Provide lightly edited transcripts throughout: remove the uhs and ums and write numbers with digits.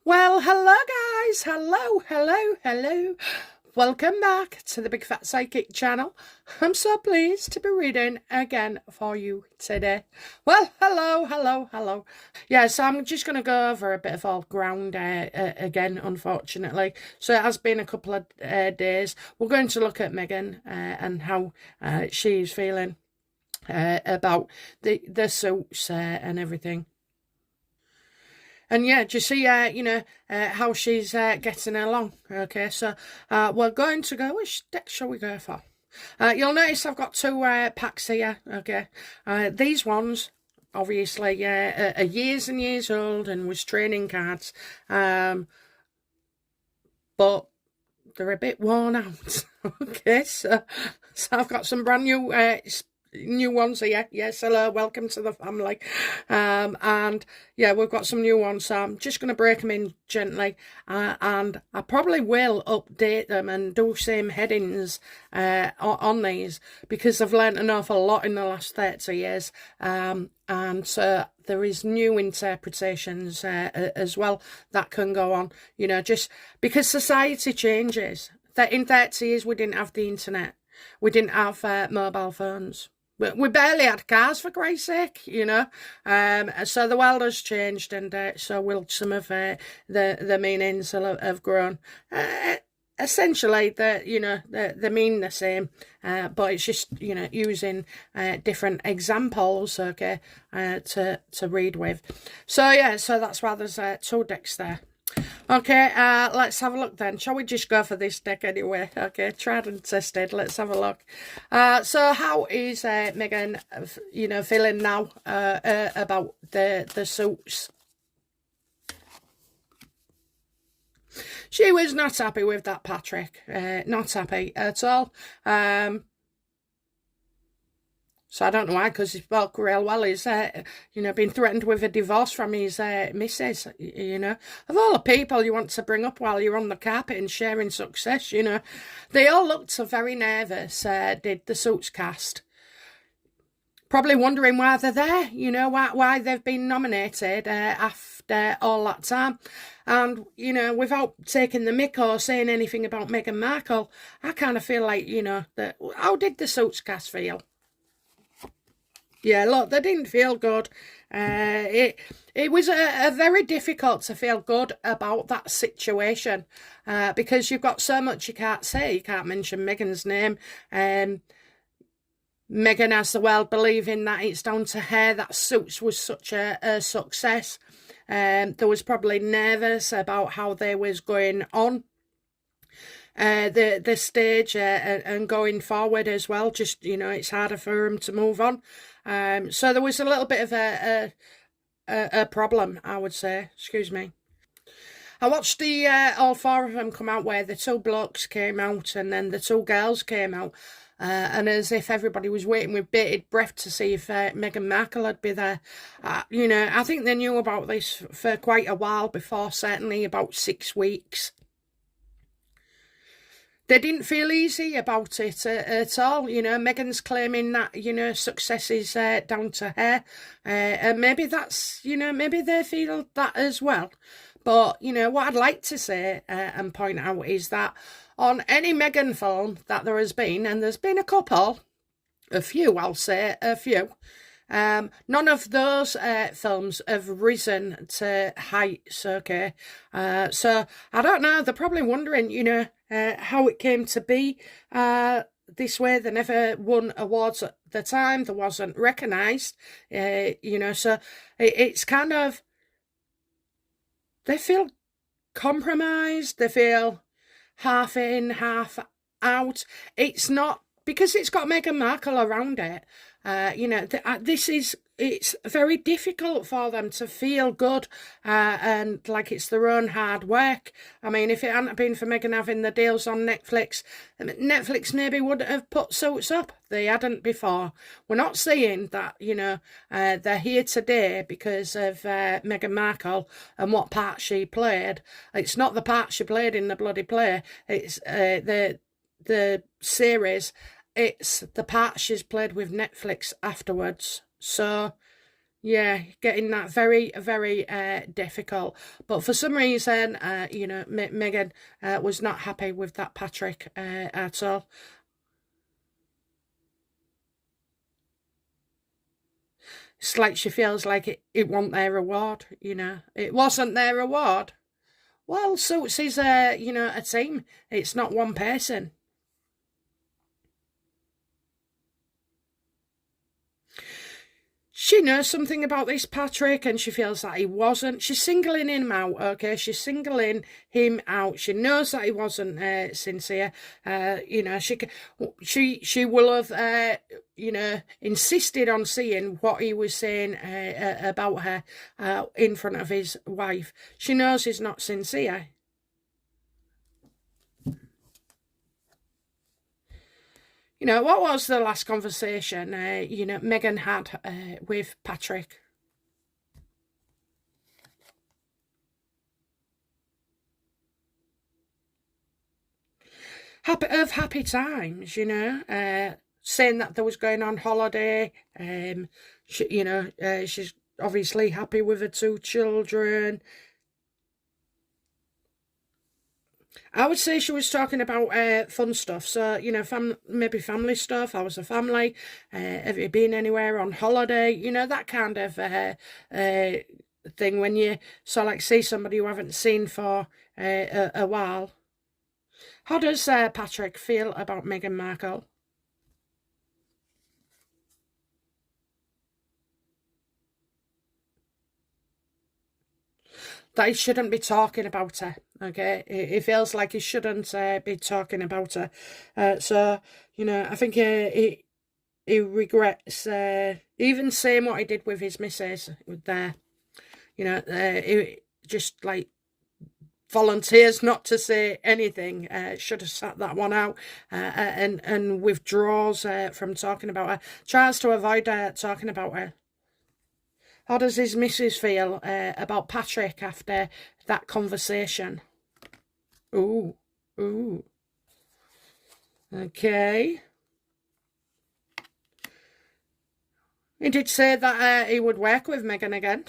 Well, hello guys, hello. Welcome back to the Big Fat Psychic channel. I'm so pleased to be reading again for you today. Well, hello. Yes, I'm just going to go over a bit of old ground again, unfortunately. So it has been a couple of days. We're going to look at Meghan and how she's feeling about the suits and everything. And yeah, do you see, how she's getting along? Okay, so we're going to go, which deck shall we go for? You'll notice I've got two packs here, okay? These ones, obviously, are years and years old and was training cards. But they're a bit worn out, okay? So I've got some brand new ones here. Yes, hello, welcome to the family. And yeah, we've got some new ones, so I'm just going to break them in gently, and I probably will update them and do same headings on these, because I've learnt an awful lot in the last 30 years, and so there is new interpretations as well that can go on, just because society changes. That in 30 years we didn't have the internet, we didn't have mobile phones. We barely had cars, for Christ's sake, so the world has changed, and so will some of the meanings have grown. Essentially, they mean the same, but it's just, using different examples, okay, to read with. So yeah, so that's why there's two decks there. Okay, let's have a look then. Shall we just go for this deck anyway? Okay, tried and tested. Let's have a look. So how is Meghan, feeling now about the suits? She was not happy with that, Patrick. Not happy at all. So I don't know why, because he spoke real well. He's, been threatened with a divorce from his missus, Of all the people you want to bring up while you're on the carpet and sharing success, They all looked so very nervous, did the Suits cast. Probably wondering why they're there, why they've been nominated after all that time. And, without taking the mick or saying anything about Meghan Markle, I kind of feel like, that how did the Suits cast feel? Yeah, look, they didn't feel good. It was a very difficult to feel good about that situation, because you've got so much you can't say. You can't mention Meghan's name. Meghan has the world believing that it's down to her that Suits was such a success. There was probably nervous about how they was going on the stage and going forward as well. Just, it's harder for them to move on. So there was a little bit of a problem, I would say. Excuse me. I watched the all four of them come out, where the two blokes came out and then the two girls came out, and as if everybody was waiting with bated breath to see if Meghan Markle would be there. I think they knew about this for quite a while before, certainly about 6 weeks. They didn't feel easy about it at all. Meghan's claiming that, success is down to her. And maybe that's, maybe they feel that as well. But, what I'd like to say and point out is that on any Meghan film that there has been, and there's been a few, I'll say, a few, none of those films have risen to heights, okay? So, I don't know, they're probably wondering, how it came to be this way. They never won awards at the time. They wasn't recognised, so it's kind of, they feel compromised. They feel half in, half out. It's not, because it's got Meghan Markle around it. It's very difficult for them to feel good and like it's their own hard work. I mean, if it hadn't been for Meghan having the deals on Netflix, Netflix maybe wouldn't have put Suits up. They hadn't before. We're not saying that, they're here today because of Meghan Markle and what part she played. It's not the part she played in the bloody play. It's the series. It's the part she's played with Netflix afterwards. So, Yeah, getting that very, very difficult. But for some reason, you know, Meghan was not happy with that Patrick at all. It's like she feels like it wasn't their reward, you know. It wasn't their reward. Well, Suits is you know, a team. It's not one person. She knows something about this Patrick and she feels that he wasn't. She's singling him out, okay? She's singling him out. She knows that he wasn't sincere. You know, she will have, you know, insisted on seeing what he was saying about her in front of his wife. She knows he's not sincere. You know, what was the last conversation, you know, Meghan had with Patrick? Happy times, you know, saying that they was going on holiday. You know, she's obviously happy with her 2 children. I would say she was talking about fun stuff. So, you know, maybe family stuff. How was the family? Have you been anywhere on holiday? You know, that kind of thing when you like see somebody you haven't seen for a while. How does Patrick feel about Meghan Markle? That he shouldn't be talking about her, okay? He feels like he shouldn't be talking about her. So, you know, I think he regrets even saying what he did with his missus there. You know, he just like volunteers not to say anything. Should have sat that one out and withdraws from talking about her. Tries to avoid talking about her. How does his missus feel about Patrick after that conversation? Ooh, ooh. Okay. He did say that he would work with Meghan again.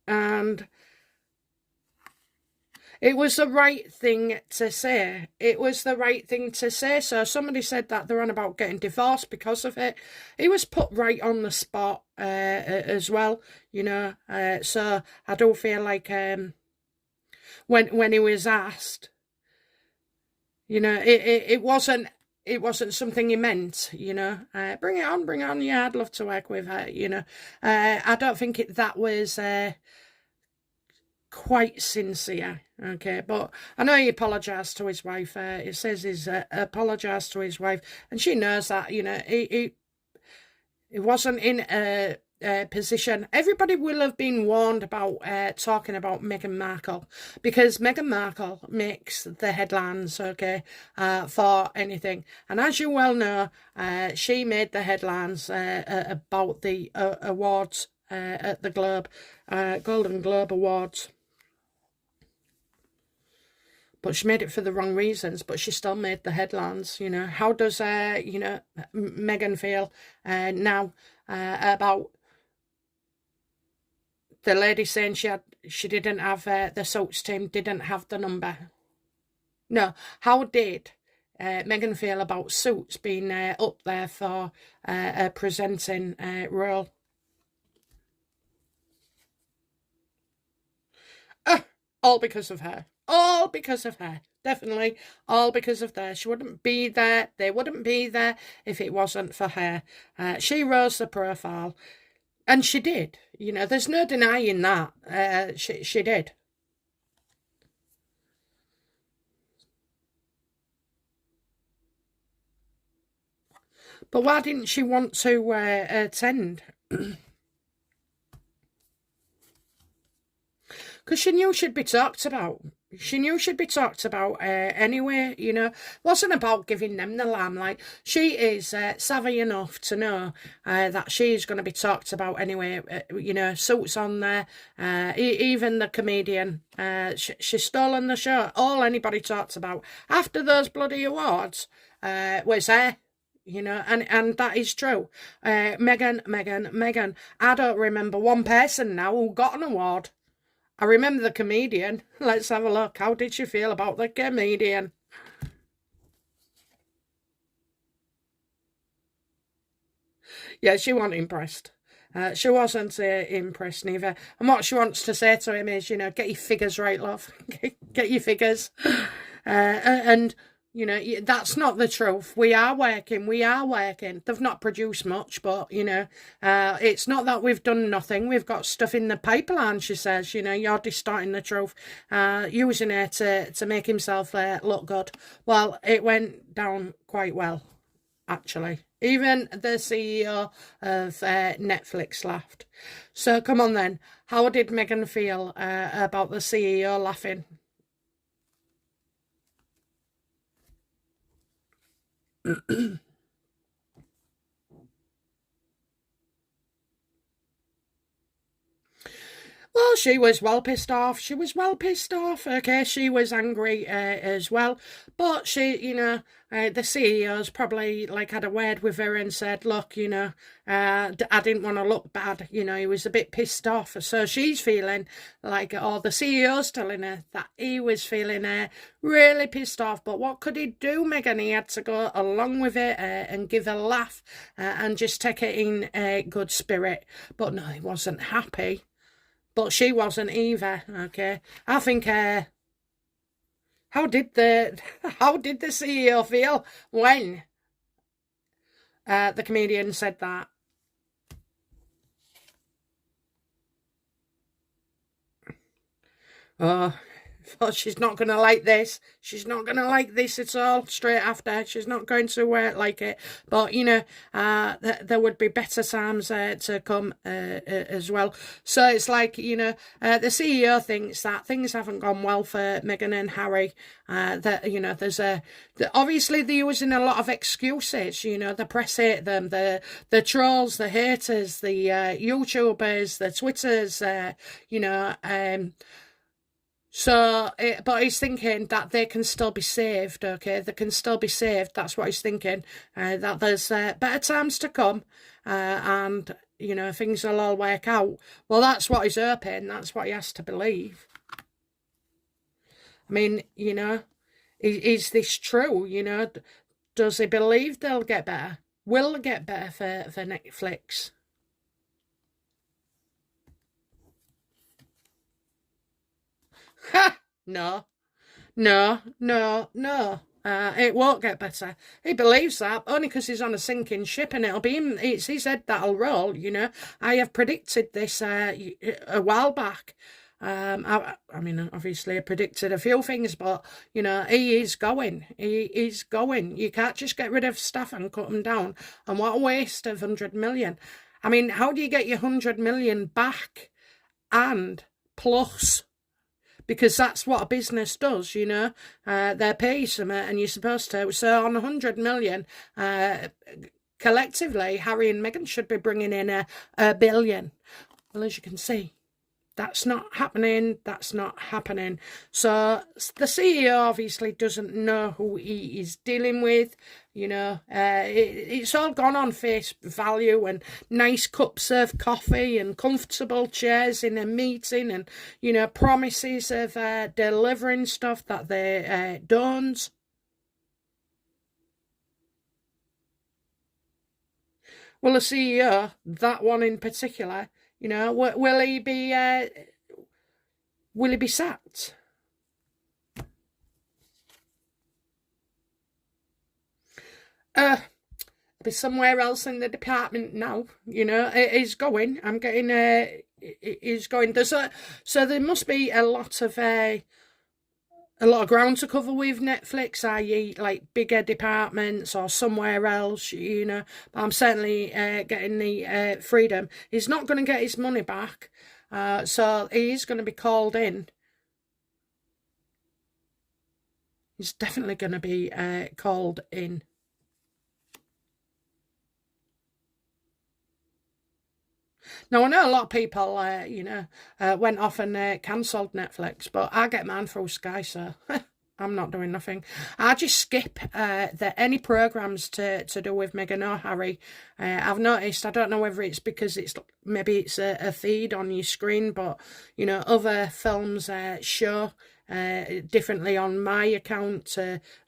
And it was the right thing to say. It was the right thing to say. So somebody said that they're on about getting divorced because of it. He was put right on the spot as well, you know. So I don't feel like when he was asked, you know, it wasn't something he meant, you know. Bring it on, bring it on. Yeah, I'd love to work with her, you know. I don't think that was quite sincere, okay, but I know he apologised to his wife. It says he's apologised to his wife, and she knows that, you know, he wasn't in a position. Everybody will have been warned about talking about Meghan Markle, because Meghan Markle makes the headlines, okay, for anything. And as you well know, she made the headlines about the awards at the Golden Globe Awards. But she made it for the wrong reasons, but she still made the headlines, you know. How does, you know, Meghan feel now about the lady saying she didn't have, the Suits team didn't have the number? No, how did Meghan feel about Suits being up there for a presenting role? All because of her. All because of her. Definitely all because of her. She wouldn't be there. They wouldn't be there if it wasn't for her. She rose the profile. And she did. You know, there's no denying that. She did. But why didn't she want to attend? Because she knew she'd be talked about. She knew she'd be talked about anyway, you know. Wasn't about giving them the limelight. She is savvy enough to know that she's going to be talked about anyway. You know, Suits on there. Even the comedian, she's stolen the show. All anybody talks about after those bloody awards was her. you know, and that is true. Meghan. I don't remember one person now who got an award. I remember the comedian. Let's have a look. How did she feel about the comedian? Yeah, she wasn't impressed. She wasn't impressed neither. And what she wants to say to him is, you know, get your figures right, love. Get your figures. And, you know, that's not the truth. We are working. We are working. They've not produced much, but, you know, it's not that we've done nothing. We've got stuff in the pipeline, she says. You know, you're distorting the truth, using it to make himself look good. Well, it went down quite well, actually. Even the CEO of Netflix laughed. So come on then. How did Meghan feel about the CEO laughing? Well, she was well pissed off. She was well pissed off. Okay, she was angry as well. But she, you know, the CEO's probably like had a word with her and said, look, you know, I didn't want to look bad. You know, he was a bit pissed off. So she's feeling like, or the CEO's telling her that he was feeling really pissed off. But what could he do, Meghan? He had to go along with it and give a laugh and just take it in good spirit. But no, he wasn't happy. But she wasn't either, okay? I think, how did the CEO feel when the comedian said that? Oh, oh, she's not going to like this. She's not going to like this at all straight after. She's not going to like it. But, you know, there would be better times to come as well. So it's like, you know, the CEO thinks that things haven't gone well for Meghan and Harry. That, you know, obviously they're using a lot of excuses. You know, the press hate them, the trolls, the haters, the YouTubers, the Twitters, you know, so, but he's thinking that they can still be saved, okay? They can still be saved. That's what he's thinking. That there's better times to come, and, you know, things will all work out. Well, that's what he's hoping. That's what he has to believe. I mean, you know, is this true? You know, does he believe they'll get better? Will get better for Netflix? Ha! No. No, no, no. It won't get better. He believes that only because he's on a sinking ship, and it'll be him. It's his head that'll roll. You know, I have predicted this a while back. I mean, obviously, I predicted a few things, but you know, he is going. He is going. You can't just get rid of staff and cut them down. And what a waste of 100 million. I mean, how do you get your 100 million back and plus? Because that's what a business does, you know. They pay you something and you're supposed to. So on 100 million, collectively, Harry and Meghan should be bringing in a billion. Well, as you can see, that's not happening. That's not happening. So the CEO obviously doesn't know who he is dealing with. You know, it's all gone on face value and nice cups of coffee and comfortable chairs in a meeting and, you know, promises of delivering stuff that they don't. Well, the CEO, that one in particular, you know, will he be sacked? Be somewhere else in the department now. You know, it is going. I'm getting it is going. So there must be a lot of ground to cover with Netflix, i.e., like bigger departments or somewhere else, you know. But I'm certainly getting the freedom. He's not going to get his money back, so he's going to be called in. He's definitely going to be called in. Now, I know a lot of people, you know, went off and cancelled Netflix, but I get mine through Sky, so I'm not doing nothing. I just skip any programmes to do with Meghan or Harry. I've noticed, I don't know whether it's because maybe it's a feed on your screen, but, you know, other films show differently on my account,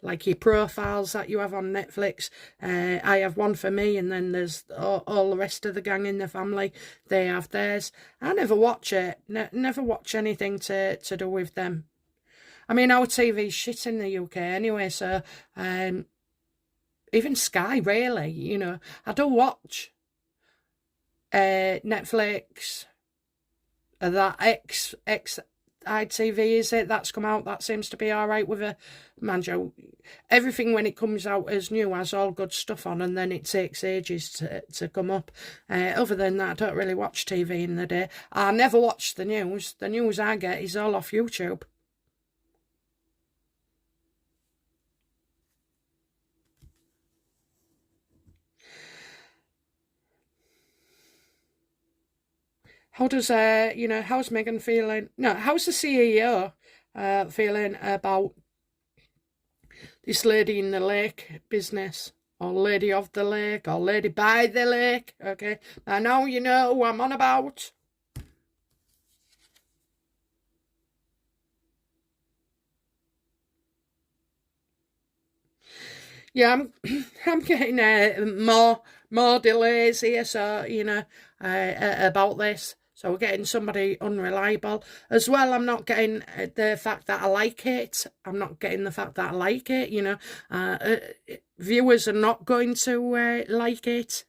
like your profiles that you have on Netflix. I have one for me, and then there's all the rest of the gang in the family. They have theirs. I never watch it. Never watch anything to do with them. I mean, our TV's shit in the UK anyway, so even Sky, really, you know. I do watch Netflix, that X ITV, is it? That's come out. That seems to be all right with a Manjo. Everything when it comes out as new has all good stuff on, and then it takes ages to come up. Other than that, I don't really watch TV in the day. I never watch the news. The news I get is all off YouTube. How does you know, how's Meghan feeling? No, how's the CEO feeling about this lady in the lake business, or lady of the lake, or lady by the lake? Okay, I know you know who I'm on about. Yeah, I'm getting more delays here, so you know about this. So we're getting somebody unreliable as well. I'm not getting the fact that I like it. I'm not getting the fact that I like it. You know, viewers are not going to like it.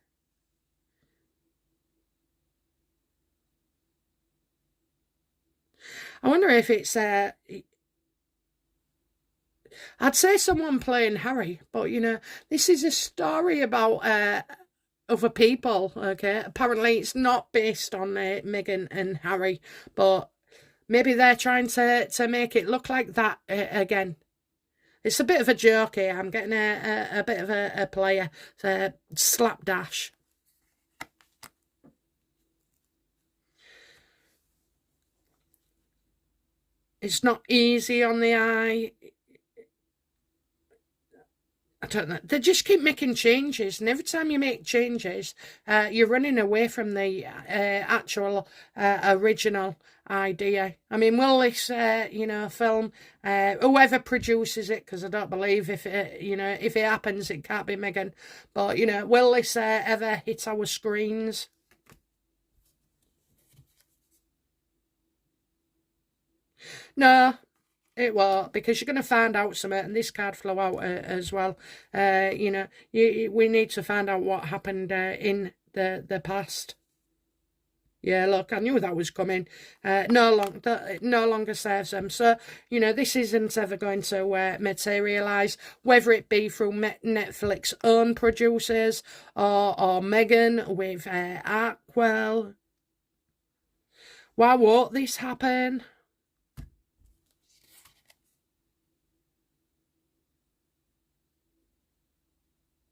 I wonder if it's I'd say someone playing Harry, but you know, this is a story about other people. Okay, apparently it's not based on Meghan and Harry, but maybe they're trying to make it look like that again. It's a bit of a joke here. I'm getting a bit of a player slapdash. It's not easy on the eye. I don't know. They just keep making changes, and every time you make changes, you're running away from the actual original idea. I mean, will this, you know, film, whoever produces it, because I don't believe if it, you know, if it happens, it can't be Meghan. But you know, will this ever hit our screens? No, it won't, because you're going to find out something, and this card flew out as well. You know, we need to find out what happened in the past. Yeah, look, I knew that was coming. No longer serves them. So, you know, this isn't ever going to materialise, whether it be through Netflix own producers or Meghan with Markle. Why won't this happen?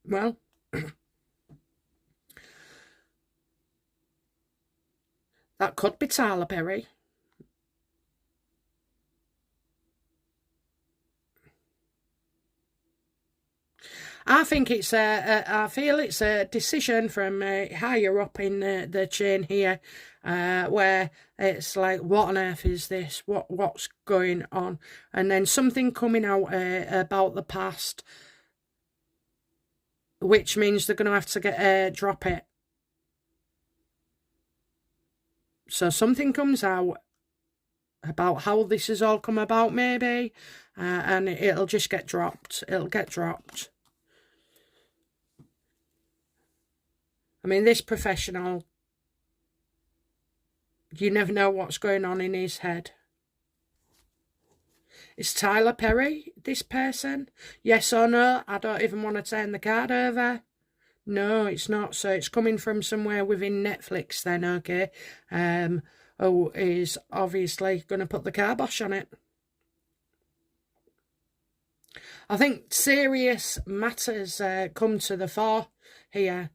Well, that could be Tyler Perry. I think it's I feel it's a decision from higher up in the chain here, where it's like, what on earth is this? What's going on? And then something coming out about the past, which means they're going to have to drop it. So something comes out about how this has all come about, maybe, and it'll just get dropped. It'll get dropped. I mean, this professional, you never know what's going on in his head. Is Tyler Perry this person? Yes or no? I don't even want to turn the card over. No, it's not. So it's coming from somewhere within Netflix then, okay? Who is obviously going to put the kibosh on it. I think serious matters come to the fore here.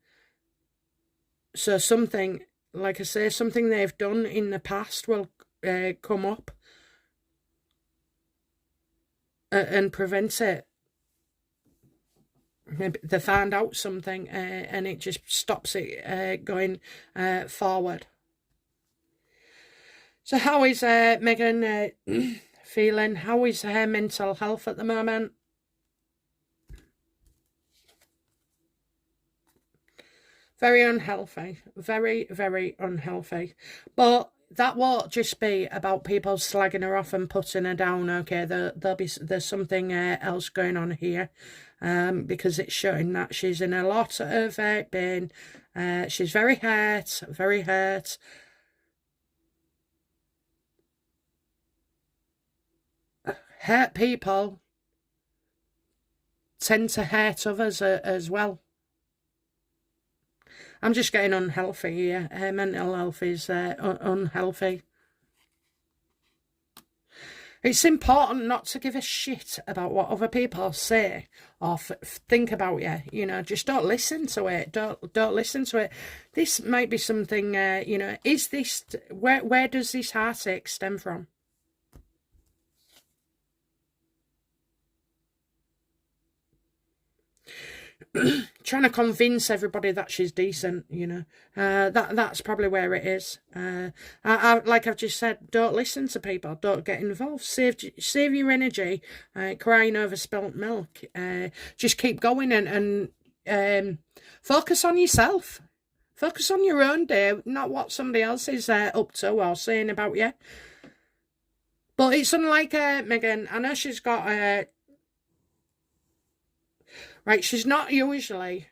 So something, like I say, something they've done in the past will come up. and prevent it. Maybe they find out something and it just stops it going forward. So how is Meghan feeling? How is her mental health at the moment? Very unhealthy. Very, very unhealthy. But that won't just be about people slagging her off and putting her down, okay? There's something else going on here, because it's showing that she's in a lot of pain. She's very hurt, very hurt. Hurt people tend to hurt others as well. I'm just getting unhealthy here. Her mental health is unhealthy. It's important not to give a shit about what other people say or think about you. You know, just don't listen to it. Don't listen to it. This might be something. You know, is this where does this heartache stem from? Trying to convince everybody that she's decent, you know, that's probably where it is. Like I've just said, don't listen to people, don't get involved, save your energy, crying over spilt milk. Just keep going and focus on yourself. Focus on your own day, not what somebody else is up to or saying about you. But it's unlike Meghan. I know she's got right, she's not usually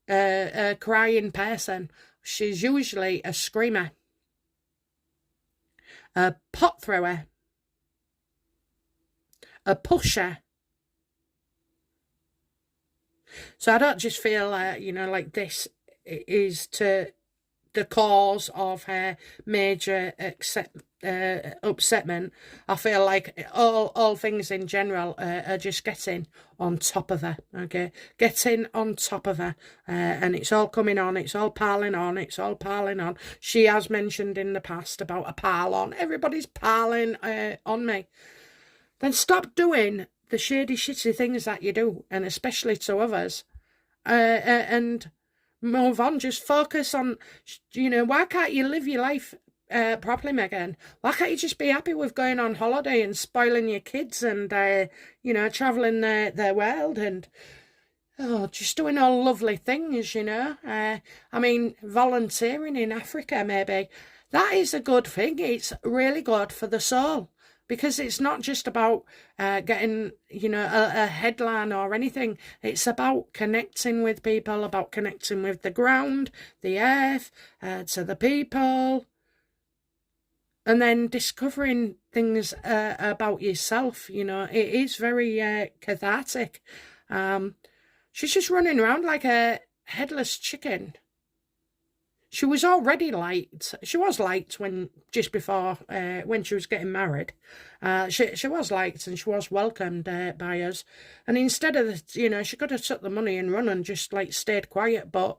a crying person. She's usually a screamer, a pot thrower, a pusher. So I don't just feel, you know, like this is to the cause of her major upsetment. I feel like all things in general are just getting on top of her, okay? Getting on top of her, and it's all coming on, it's all piling on, it's all piling on. She has mentioned in the past about a pile on. Everybody's piling on me. Then stop doing the shady, shitty things that you do, and especially to others, and move on. Just focus on, you know, why can't you live your life properly, Meghan? Why can't you just be happy with going on holiday and spoiling your kids and, you know, travelling their world and, just doing all lovely things, you know? I mean, volunteering in Africa, maybe. That is a good thing. It's really good for the soul. Because it's not just about getting, you know, a headline or anything. It's about connecting with people, about connecting with the ground, the earth, to the people. And then discovering things about yourself, you know. It is very cathartic. She's just running around like a headless chicken. She was already liked. She was liked just before when she was getting married. She was liked and she was welcomed by us. And instead of you know, she could have took the money and run and just like stayed quiet. But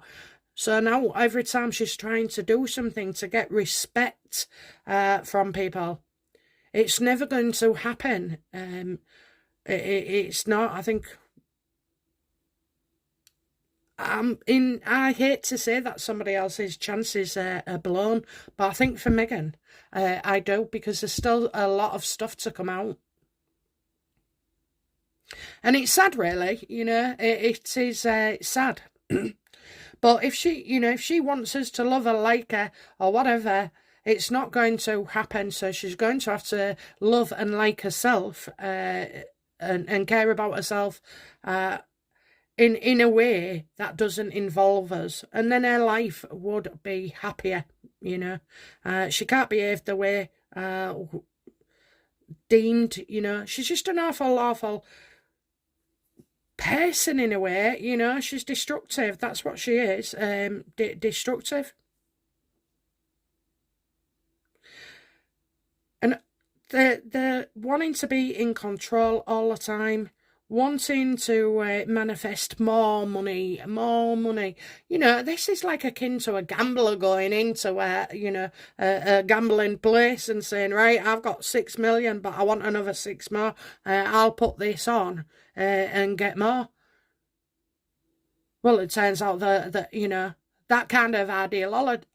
so now every time she's trying to do something to get respect from people, it's never going to happen. It's not. I think. I hate to say that somebody else's chances are blown, but I think for Meghan, I do, because there's still a lot of stuff to come out. And it's sad, really, you know, it is sad. But if she, you know, if she wants us to love her, like her, or whatever, it's not going to happen. So she's going to have to love and like herself and care about herself in a way that doesn't involve us, and then her life would be happier, you know. She can't behave the way deemed, you know. She's just an awful person in a way, you know. She's destructive. That's what she is. Destructive. And the wanting to be in control all the time, wanting to manifest more money, more money. You know, this is like akin to a gambler going into a gambling place and saying, right, I've got 6 million, but I want another 6 more. I'll put this on and get more. Well, it turns out that you know, that kind of ideology,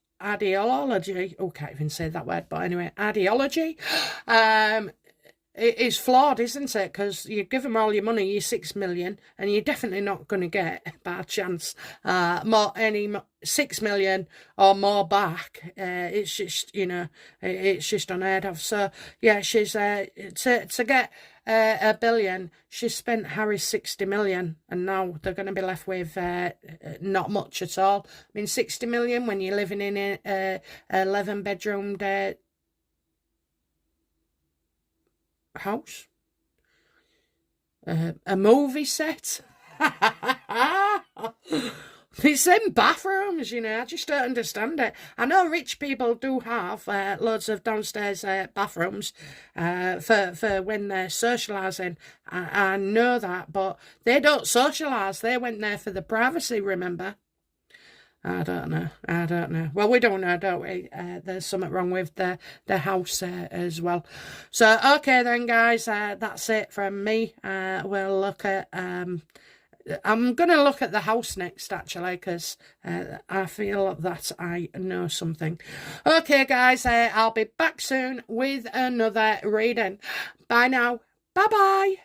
oh, can't even say that word, but anyway, ideology, it is flawed, isn't it? Because you give them all your money, your 6 million, and you're definitely not going to get, by chance, 6 million or more back. It's just, you know, it's just unheard of. So yeah, she's to get $1 billion. She spent Harry's 60 million, and now they're going to be left with not much at all. I mean, 60 million when you're living in a 11-bedroom house, a movie set. It's in bathrooms, you know. I just don't understand it. I know rich people do have loads of downstairs bathrooms for when they're socialising. I know that, but they don't socialise. They went there for the privacy, remember? I don't know. Well, we don't know, don't we? There's something wrong with the house as well. So, okay then, guys, that's it from me. We'll look at... I'm going to look at the house next, actually, because I feel that I know something. Okay, guys, I'll be back soon with another reading. Bye now. Bye-bye.